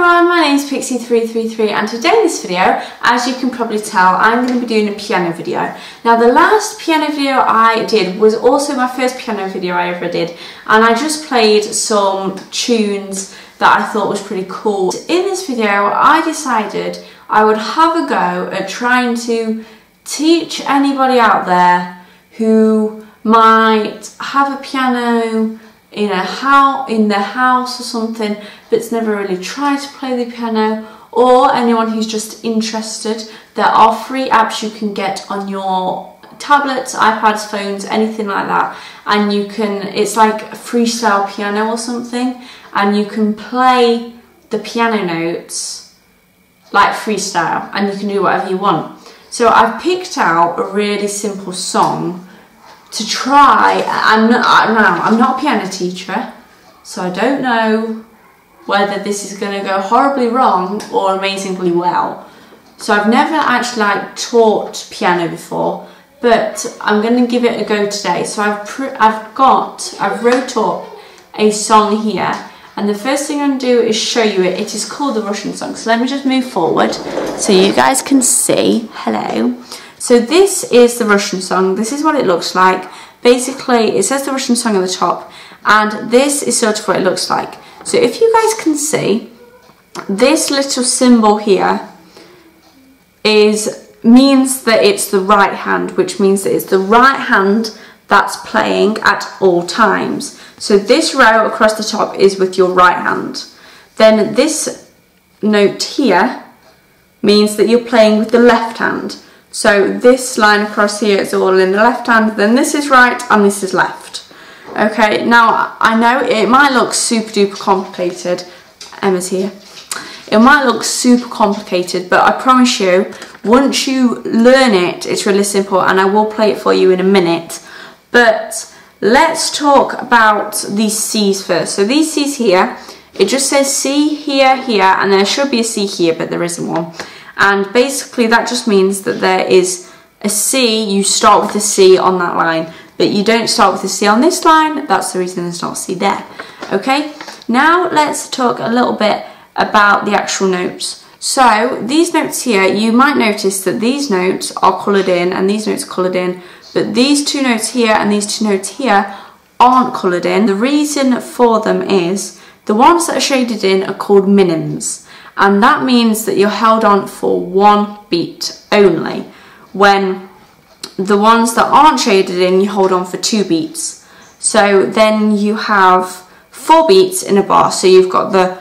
everyone, my name is Pixie333 and today in this video, as you can probably tell, I'm going to be doing a piano video. Now the last piano video I did was also my first piano video I ever did, and I just played some tunes that I thought was pretty cool. In this video I decided I would have a go at trying to teach anybody out there who might have a piano in their house or something but's never really tried to play the piano, or anyone who's just interested. There are free apps you can get on your tablets, iPads, phones, anything like that, and you can, it's like a freestyle piano or something, and you can play the piano notes like freestyle and you can do whatever you want. So I've picked out a really simple song to try. I'm not a piano teacher, so I don't know whether this is going to go horribly wrong or amazingly well. So I've never actually taught piano before, but I'm going to give it a go today. So I've wrote up a song here, and the first thing I'm going to do is show you it. It is called the Russian song. So let me just move forward so you guys can see. Hello. So this is the Russian song. This is what it looks like. Basically, it says the Russian song at the top, and this is sort of what it looks like. So if you guys can see, this little symbol here means that it's the right hand, which means that it's the right hand that's playing at all times. So this row across the top is with your right hand. Then this note here means that you're playing with the left hand. So this line across here is all in the left hand, then this is right and this is left. Okay, now I know it might look super duper complicated. Emma's here. It might look super complicated, but I promise you, once you learn it, it's really simple, and I will play it for you in a minute. But let's talk about these C's first. So these C's here, it just says C here, here, and there should be a C here, but there isn't one. And basically that just means that there is a C, you start with a C on that line, but you don't start with a C on this line. That's the reason there's not a C there. Okay, now let's talk a little bit about the actual notes. So these notes here, you might notice that these notes are coloured in and these notes are coloured in, but these two notes here and these two notes here aren't coloured in. The reason for them is the ones that are shaded in are called minims. And that means that you're held on for one beat only, when the ones that aren't shaded in, you hold on for 2 beats. So then you have 4 beats in a bar. So you've got the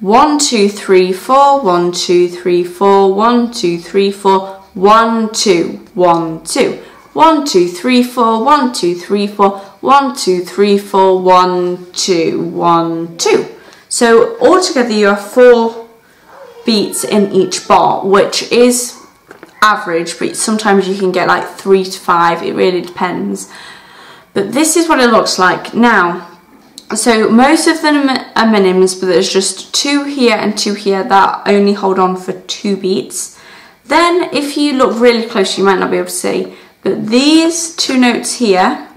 1, 2, 3, 4, 1, 2, 3, 4, 1, 2, 3, 4, 1, 2, 1, 2, 1, 2, 3, 4, 1, 2, 3, 4, 1, 2, 3, 4, 1, 2, 1, 2. So altogether you have 4 beats in each bar, which is average, but sometimes you can get like 3 to 5, it really depends. But this is what it looks like. Now, so most of them are minims, but there's just 2 here and 2 here that only hold on for 2 beats. Then if you look really close, you might not be able to see, but these 2 notes here,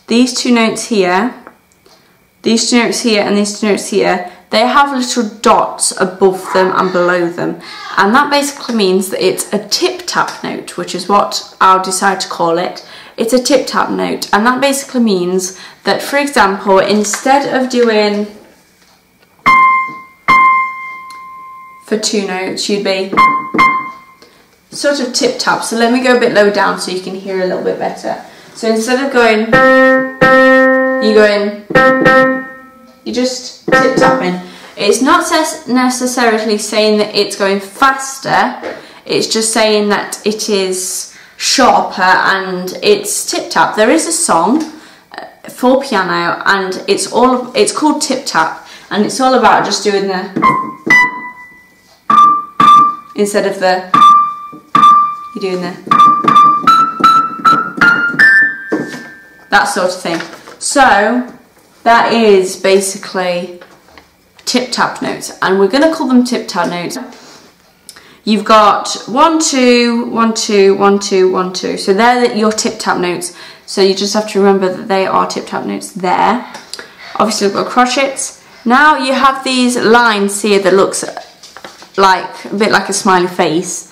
these 2 notes here, these 2 notes here and these 2 notes here, they have little dots above them and below them, and that basically means that it's a tip-tap note, which is what I'll decide to call it. It's a tip-tap note, and that basically means that, for example, instead of doing for 2 notes, you'd be sort of tip-tap. So let me go a bit lower down so you can hear a little bit better. So instead of going, you're going, you're just tip-tapping. It's not necessarily saying that it's going faster, it's just saying that it is sharper and it's tip-tap. There is a song for piano and it's called Tip-Tap, and it's all about just doing the, instead of the, you're doing the, that sort of thing. So that is basically tip-tap notes, and we're going to call them tip-tap notes. You've got 1, 2, 1, 2, 1, 2, 1, 2. So they're your tip-tap notes. So you just have to remember that they are tip-tap notes there. Obviously we've got crotchets. Now you have these lines here that looks like a bit like a smiley face.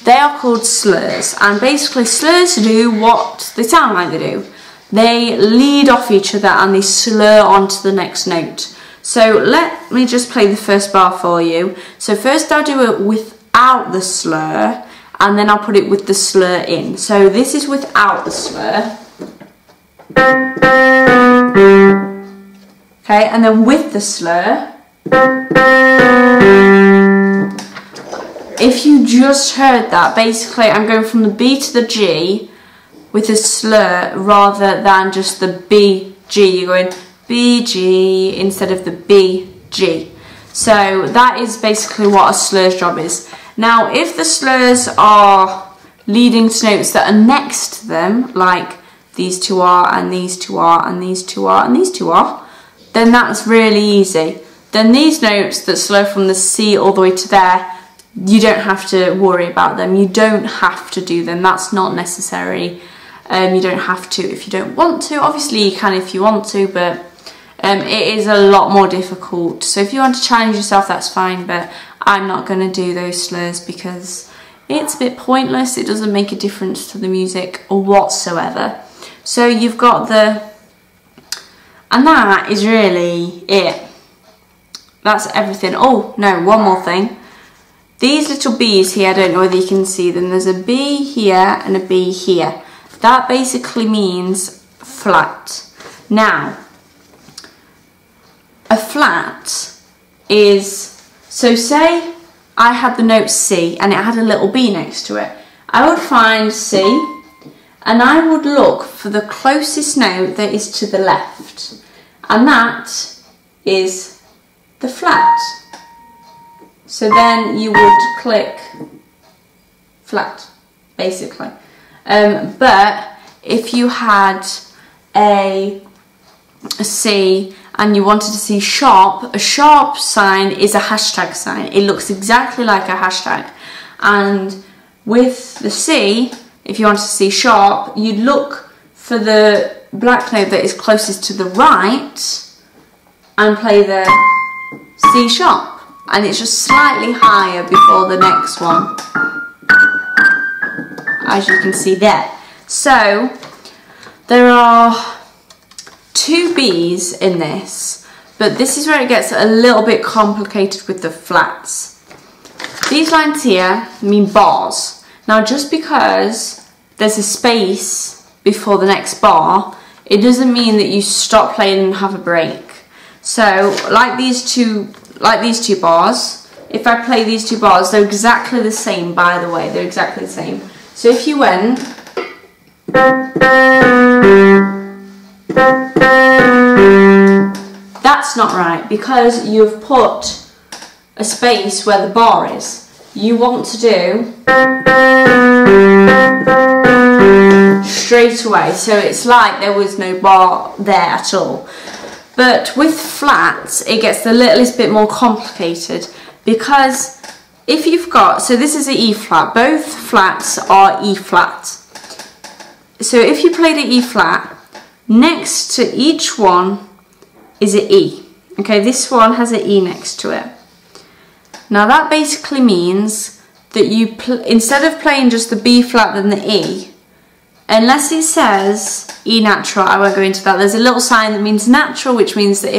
They are called slurs, and basically slurs do what they sound like they do. They lead off each other and they slur onto the next note. So let me just play the first bar for you. So first I'll do it without the slur, and then I'll put it with the slur in. So this is without the slur. Okay, and then with the slur. If you just heard that, basically I'm going from the B to the G with a slur rather than just the B, G. You're going B, G instead of the B, G. So that is basically what a slur's job is. Now, if the slurs are leading to notes that are next to them, like these two are, and these two are, and these two are, and these two are, then that's really easy. Then these notes that slur from the C all the way to there, you don't have to worry about them. You don't have to do them. That's not necessary. You don't have to if you don't want to. Obviously you can if you want to, but it is a lot more difficult. So if you want to challenge yourself, that's fine, but I'm not going to do those slurs because it's a bit pointless. It doesn't make a difference to the music whatsoever. So you've got and that is really it. That's everything. Oh no, one more thing. These little B's here, I don't know whether you can see them. There's a B here and a B here. That basically means flat. Now, a flat is, so say I had the note C and it had a little B next to it. I would find C and I would look for the closest note that is to the left. And that is the flat. So then you would click flat, basically. But if you had a C and you wanted to see sharp, a sharp sign is a hashtag sign. It looks exactly like a hashtag. And with the C, if you want to see sharp, you'd look for the black note that is closest to the right and play the C sharp. And it's just slightly higher before the next one, as you can see there. So there are two B's in this, but this is where it gets a little bit complicated with the flats. These lines here mean bars. Now just because there's a space before the next bar, it doesn't mean that you stop playing and have a break. So like these two bars, if I play these two bars, they're exactly the same, by the way, they're exactly the same. So if you went, that's not right because you've put a space where the bar is. You want to do straight away, so it's like there was no bar there at all. But with flats, it gets a little bit more complicated because if you've got, so this is an E flat, both flats are E flat. So if you play the E flat, next to each one is an E. Okay, this one has an E next to it. Now that basically means that you, instead of playing just the B flat then the E, unless it says E natural, I won't go into that. There's a little sign that means natural, which means that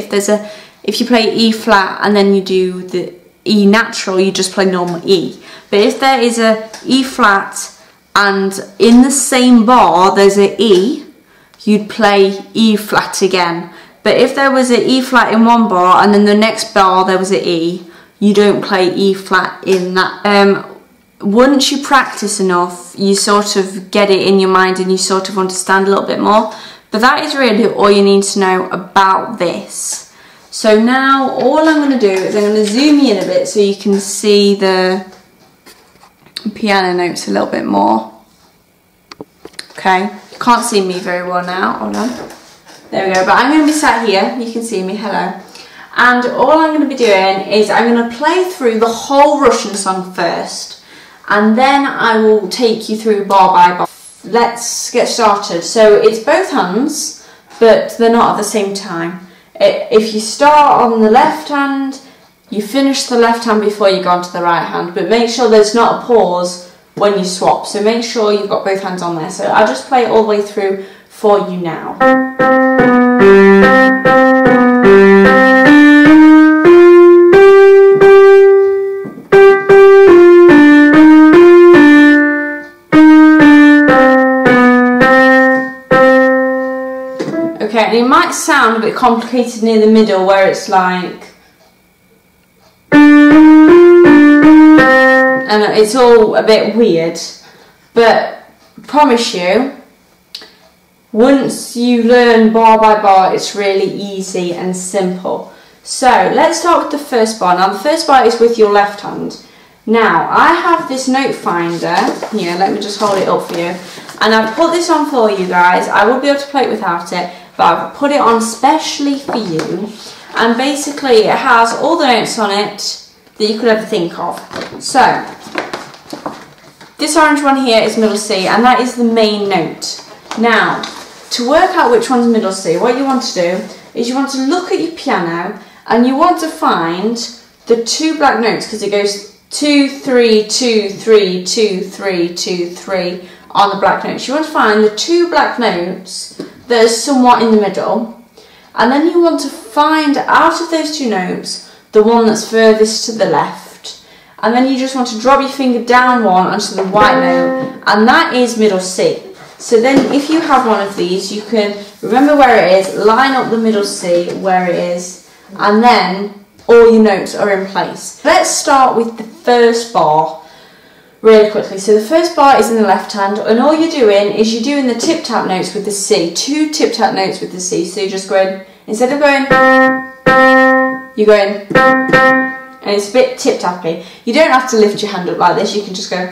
if you play E flat and then you do the E natural, you just play normal E. But if there is a E flat and in the same bar there's a E, you'd play E flat again. But if there was an E flat in one bar and then the next bar there was an E, you don't play E flat in that. Once you practice enough, you sort of get it in your mind and you sort of understand a little bit more. But that is really all you need to know about this. So now all I'm going to do is I'm going to zoom in a bit so you can see the piano notes a little bit more. Okay, you can't see me very well now, hold on. There we go, but I'm going to be sat here, you can see me, hello. And all I'm going to be doing is I'm going to play through the whole Russian song first. And then I will take you through bar by bar. Let's get started. So it's both hands, but they're not at the same time. if you start on the left hand, you finish the left hand before you go on to the right hand, but make sure there's not a pause when you swap, so make sure you've got both hands on there. So I'll just play it all the way through for you now. Okay, and it might sound a bit complicated near the middle where it's like, and it's all a bit weird, but promise you, once you learn bar by bar, it's really easy and simple. So let's start with the first bar. Now the first bar is with your left hand. Now I have this note finder here, let me just hold it up for you, and I've put this on for you guys. I would be able to play it without it, but I've put it on specially for you, and basically it has all the notes on it that you could ever think of. So this orange one here is middle C, and that is the main note. Now to work out which one's middle C, what you want to do is you want to look at your piano and you want to find the two black notes, because it goes 2, 3, 2, 3, 2, 3, 2, 3 on the black notes. You want to find the two black notes that are somewhat in the middle, and then you want to find out of those two notes the one that's furthest to the left, and then you just want to drop your finger down one onto the white note, and that is middle C. So then if you have one of these, you can remember where it is, line up the middle C where it is, and then all your notes are in place. Let's start with the first bar really quickly. So the first bar is in the left hand, and all you're doing is you're doing the tip-tap notes with the C, two tip-tap notes with the C. So you're just going, instead of going, you're going, and it's a bit tip-tappy. You don't have to lift your hand up like this, you can just go.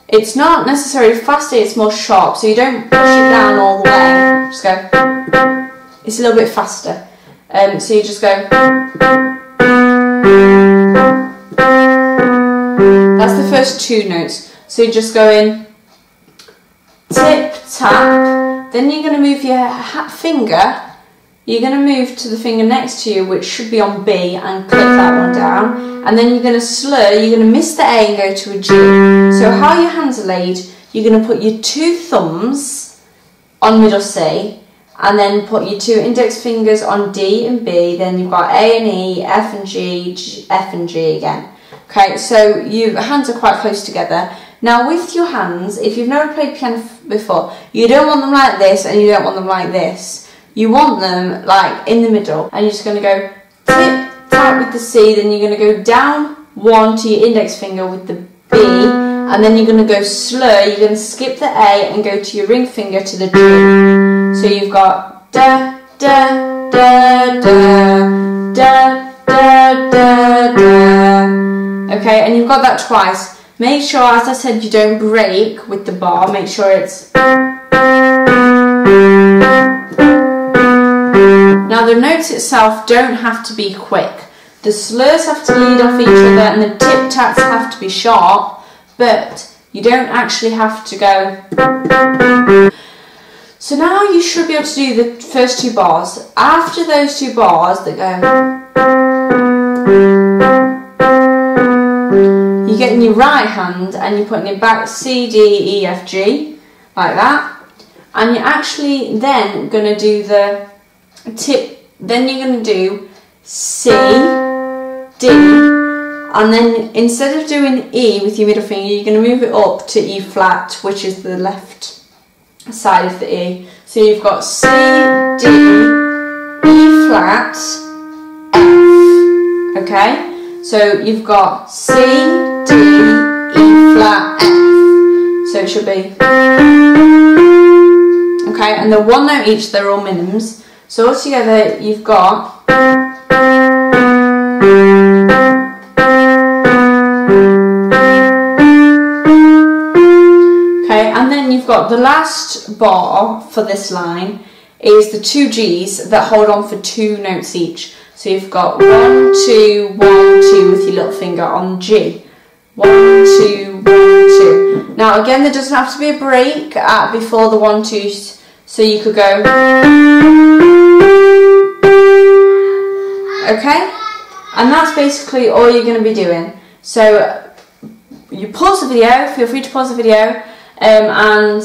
It's not necessarily faster, it's more sharp, so you don't push it down all the way, just go. It's a little bit faster. So you just go. That's the first two notes. So you just go in, tip, tap, then you're going to move your finger, you're going to move to the finger next to you, which should be on B, and click that one down, and then you're going to slur, you're going to miss the A and go to a G. So how your hands are laid, you're going to put your two thumbs on middle C, and then put your two index fingers on D and B, then you've got A and E, F and G, F and G again. Okay, so your hands are quite close together. Now with your hands, if you've never played piano before, you don't want them like this and you don't want them like this. You want them like in the middle, and you're just going to go tip, tap with the C, then you're going to go down one to your index finger with the B, and then you're going to go slur, you're going to skip the A and go to your ring finger to the G. So you've got da, da, da, da, da, da, da, da. Okay, and you've got that twice. Make sure, as I said, you don't break with the bar. Make sure it's... Now the notes itself don't have to be quick. The slurs have to lead off each other and the tip-taps have to be sharp, but you don't actually have to go... So now you should be able to do the first two bars. After those two bars that go... You get in your right hand and you're putting it back C, D, E, F, G, like that. And you're actually then going to do the tip, then you're going to do C, D, and then instead of doing E with your middle finger, you're going to move it up to E flat, which is the left side of the E. So you've got C, D, E flat, F, okay? So you've got C, D, E flat, F. So it should be, okay, and they're one note each, they're all minims. So altogether you've got and then you've got the last bar for this line is the two G's that hold on for two notes each. So you've got 1, 2, 1, 2 with your little finger on G. 1, 2, 1, 2. Now again, there doesn't have to be a break before the 1, 2s. So you could go. Okay? And that's basically all you're going to be doing. So you pause the video, feel free to pause the video and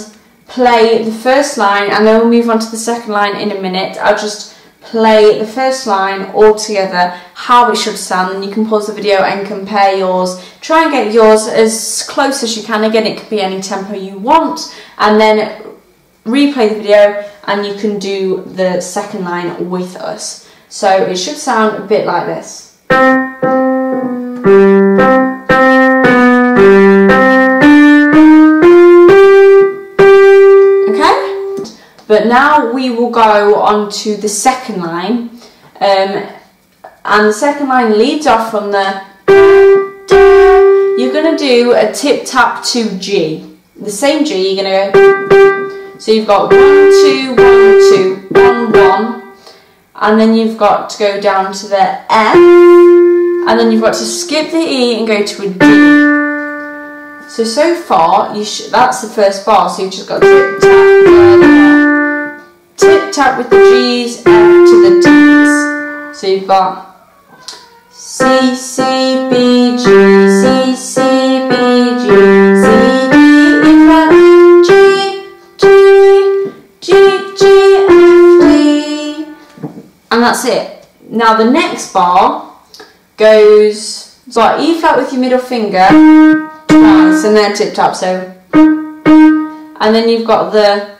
play the first line, and then we'll move on to the second line in a minute. I'll just play the first line all together, how it should sound, and you can pause the video and compare yours. Try and get yours as close as you can. Again, it could be any tempo you want, and then replay the video and you can do the second line with us. So it should sound a bit like this. But now we will go on to the second line, and the second line leads off from the you're going to do a tip tap to G, the same G. You're going to go, so you've got 1 2 1 2 1 1, and then you've got to go down to the F, and then you've got to skip the E and go to a D. So far that's the first bar. So you've just got tip tap. Tip tap with the G's, F to the D's. So you've got C, C, B, G, C, C, B, G, C, D, E flat, G, G, G, G, F, D. And that's it. Now the next bar goes, so E flat with your middle finger twice and then tip tap, so. And then you've got the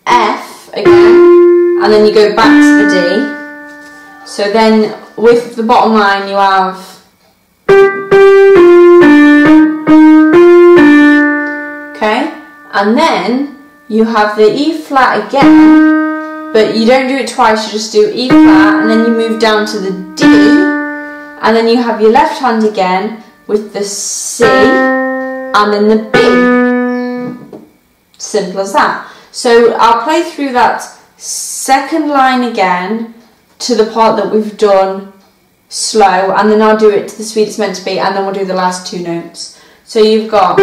F again, and then you go back to the D. So then with the bottom line you have okay, and then you have the E flat again, but you don't do it twice, you just do E flat and then you move down to the D, and then you have your left hand again with the C and then the B. Simple as that. So I'll play through that second line again to the part that we've done slow, and then I'll do it to the speed it's meant to be, and then we'll do the last two notes. So you've got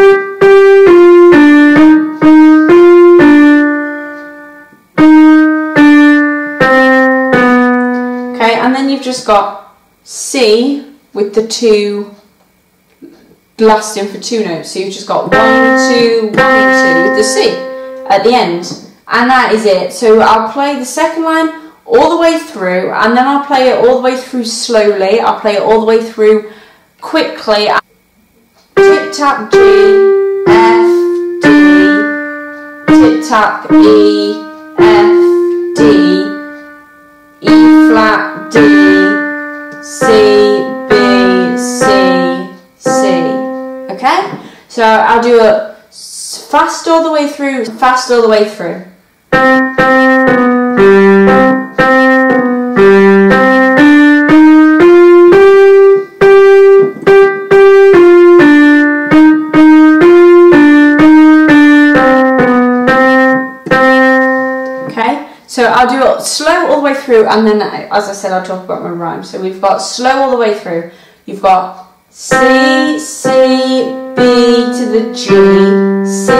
okay, and then you've just got C with the two lasting for two notes. So you've just got 1 2 1 2 with the C at the end, and that is it. So I'll play the second line all the way through, and then I'll play it all the way through slowly. I'll play it all the way through quickly. Tip tap G, F, D, tip tap E, F, D, E flat, D, C, B, C, C. Okay? So I'll do it fast all the way through, fast all the way through. So I'll do it slow all the way through, and then, as I said, I'll talk about my rhyme. So we've got slow all the way through. You've got C, C, B to the G, C,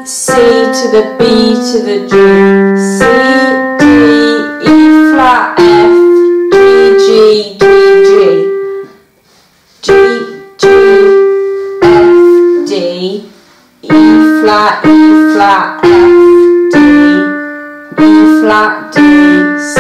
C to the B to the G, C, D, E flat, F, G, G, G, G, G, G, F, D, E flat, F, D, E flat, D, C,